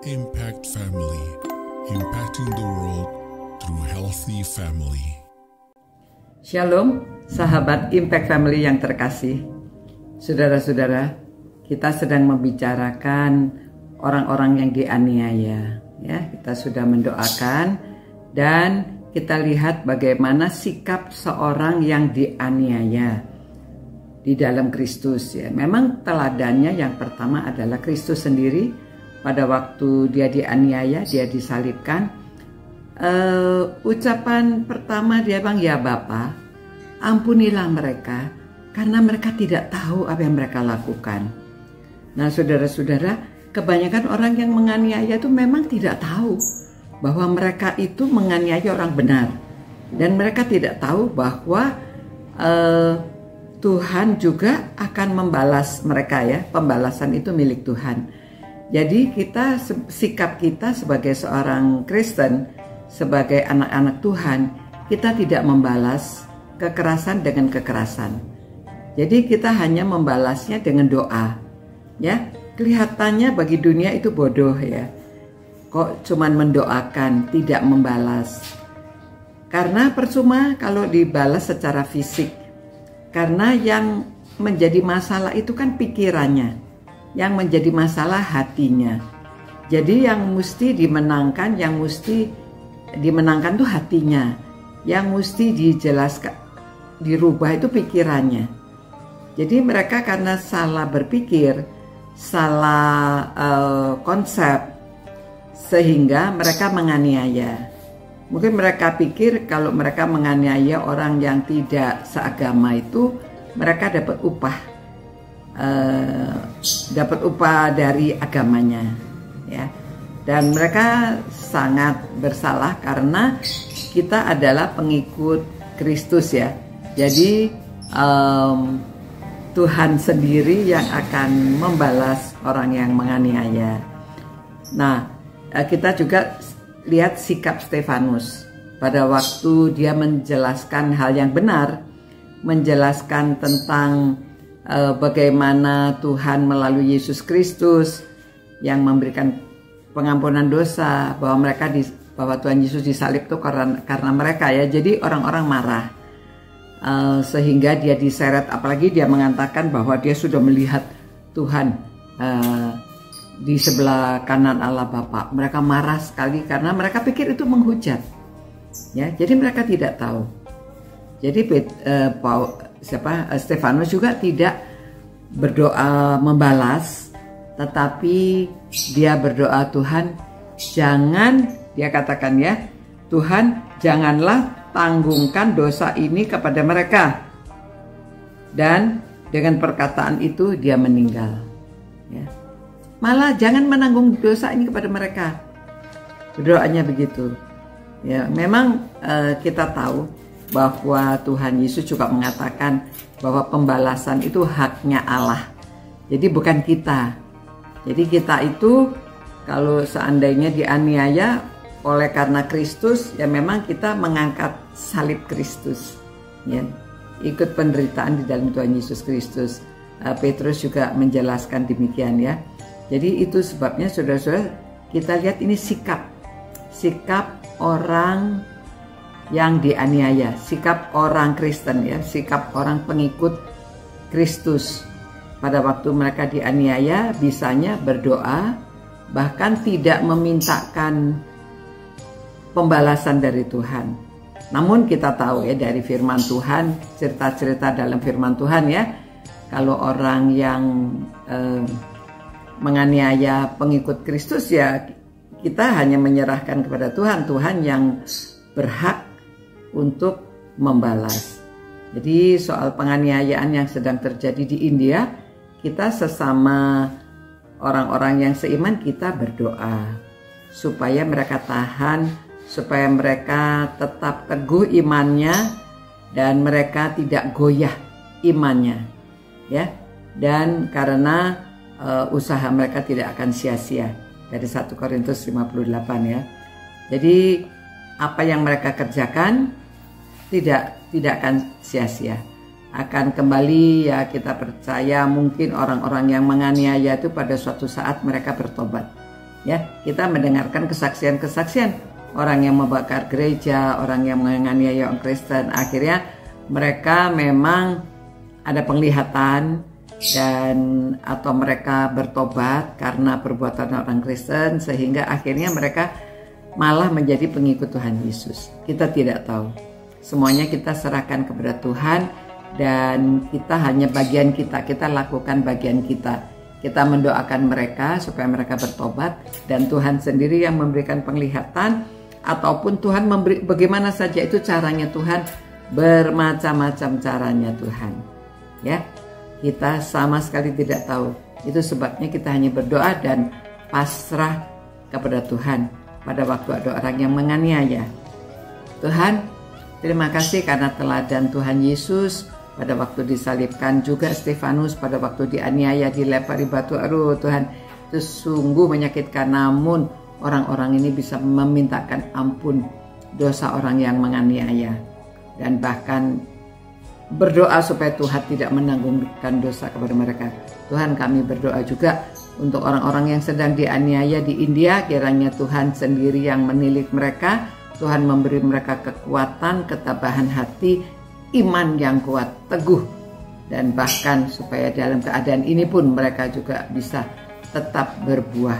Impact Family, impacting the world through healthy family. Shalom, sahabat Impact Family yang terkasih. Saudara-saudara, kita sedang membicarakan orang-orang yang dianiaya. Ya, kita sudah mendoakan dan kita lihat bagaimana sikap seorang yang dianiaya di dalam Kristus. Ya, memang teladannya yang pertama adalah Kristus sendiri. Pada waktu dia dianiaya, dia disalibkan, ucapan pertama dia bilang, "Ya Bapa, ampunilah mereka, karena mereka tidak tahu apa yang mereka lakukan." Nah, saudara-saudara, kebanyakan orang yang menganiaya itu memang tidak tahu bahwa mereka itu menganiaya orang benar, dan mereka tidak tahu bahwa Tuhan juga akan membalas mereka. Ya, pembalasan itu milik Tuhan. Jadi sikap kita sebagai seorang Kristen, sebagai anak-anak Tuhan, kita tidak membalas kekerasan dengan kekerasan. Jadi kita hanya membalasnya dengan doa. Ya, kelihatannya bagi dunia itu bodoh ya. Kok cuman mendoakan, tidak membalas. Karena percuma kalau dibalas secara fisik. Karena yang menjadi masalah itu kan pikirannya. Yang menjadi masalah hatinya. Jadi yang mesti dimenangkan, tuh hatinya. Yang mesti dijelaskan, dirubah itu pikirannya. Jadi mereka karena salah berpikir, salah konsep, sehingga mereka menganiaya. Mungkin mereka pikir kalau mereka menganiaya orang yang tidak seagama itu, mereka dapat upah dari agamanya, ya. Dan mereka sangat bersalah karena kita adalah pengikut Kristus ya. Jadi Tuhan sendiri yang akan membalas orang yang menganiaya. Nah, kita juga lihat sikap Stefanus pada waktu dia menjelaskan hal yang benar, menjelaskan tentang bagaimana Tuhan melalui Yesus Kristus yang memberikan pengampunan dosa, bahwa Tuhan Yesus disalib itu karena mereka ya. Jadi orang-orang marah sehingga dia diseret, apalagi dia mengatakan bahwa dia sudah melihat Tuhan di sebelah kanan Allah Bapa. Mereka marah sekali karena mereka pikir itu menghujat. Ya, jadi mereka tidak tahu. Jadi Stefanus juga tidak berdoa membalas, tetapi dia berdoa, Tuhan jangan, dia katakan ya, Tuhan janganlah tanggungkan dosa ini kepada mereka. Dan dengan perkataan itu dia meninggal. Ya. Malah jangan menanggung dosa ini kepada mereka. Berdoanya begitu. Ya, memang kita tahu bahwa Tuhan Yesus juga mengatakan bahwa pembalasan itu haknya Allah. Jadi bukan kita. Jadi kita itu kalau seandainya dianiaya oleh karena Kristus, ya memang kita mengangkat salib Kristus. Ya, ikut penderitaan di dalam Tuhan Yesus Kristus. Petrus juga menjelaskan demikian ya. Jadi itu sebabnya saudara-saudara, kita lihat ini sikap orang yang dianiaya, sikap orang Kristen ya, sikap orang pengikut Kristus. Pada waktu mereka dianiaya, bisanya berdoa, bahkan tidak memintakan pembalasan dari Tuhan. Namun kita tahu ya dari firman Tuhan, cerita-cerita dalam firman Tuhan ya, kalau orang yang menganiaya pengikut Kristus ya, kita hanya menyerahkan kepada Tuhan. Tuhan yang berhak untuk membalas. Jadi soal penganiayaan yang sedang terjadi di India, kita sesama orang-orang yang seiman, kita berdoa supaya mereka tahan, supaya mereka tetap teguh imannya dan mereka tidak goyah imannya, ya. Dan karena usaha mereka tidak akan sia-sia, dari 1 Korintus 58 ya. Jadi apa yang mereka kerjakan tidak akan sia-sia, akan kembali ya. Kita percaya mungkin orang-orang yang menganiaya itu pada suatu saat mereka bertobat Ya, kita mendengarkan kesaksian-kesaksian orang yang membakar gereja, orang yang menganiaya orang Kristen. Akhirnya mereka memang ada penglihatan dan atau mereka bertobat karena perbuatan orang Kristen, sehingga akhirnya mereka malah menjadi pengikut Tuhan Yesus. Kita tidak tahu. Semuanya kita serahkan kepada Tuhan, dan kita hanya bagian kita lakukan bagian kita. Kita mendoakan mereka supaya mereka bertobat, dan Tuhan sendiri yang memberikan penglihatan, ataupun Tuhan memberi bagaimana saja itu caranya Tuhan, bermacam-macam caranya Tuhan. Ya, kita sama sekali tidak tahu. Itu sebabnya kita hanya berdoa dan pasrah kepada Tuhan pada waktu ada orang yang menganiaya. Tuhan, terima kasih karena teladan Tuhan Yesus pada waktu disalibkan, juga Stefanus pada waktu dianiaya, dilempari batu. Aduh Tuhan, itu sungguh menyakitkan, namun orang-orang ini bisa memintakan ampun dosa orang yang menganiaya, dan bahkan berdoa supaya Tuhan tidak menanggungkan dosa kepada mereka. Tuhan, kami berdoa juga untuk orang-orang yang sedang dianiaya di India. Kiranya Tuhan sendiri yang menilik mereka, Tuhan memberi mereka kekuatan, ketabahan hati, iman yang kuat, teguh, dan bahkan supaya dalam keadaan ini pun mereka juga bisa tetap berbuah.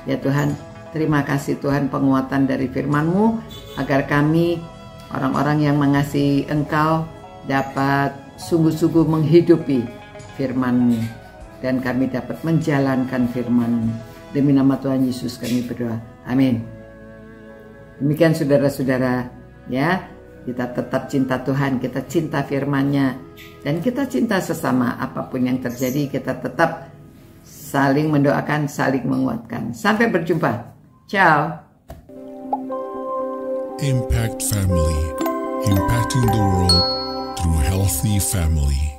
Ya Tuhan, terima kasih Tuhan, penguatan dari firman-Mu agar kami orang-orang yang mengasihi Engkau dapat sungguh-sungguh menghidupi firman-Mu, dan kami dapat menjalankan firman-Mu. Demi nama Tuhan Yesus kami berdoa. Amin. Demikian saudara-saudara, ya, kita tetap cinta Tuhan, kita cinta firman-Nya, dan kita cinta sesama. Apapun yang terjadi, kita tetap saling mendoakan, saling menguatkan. Sampai berjumpa. Ciao. Impact Family, impacting the world through healthy family.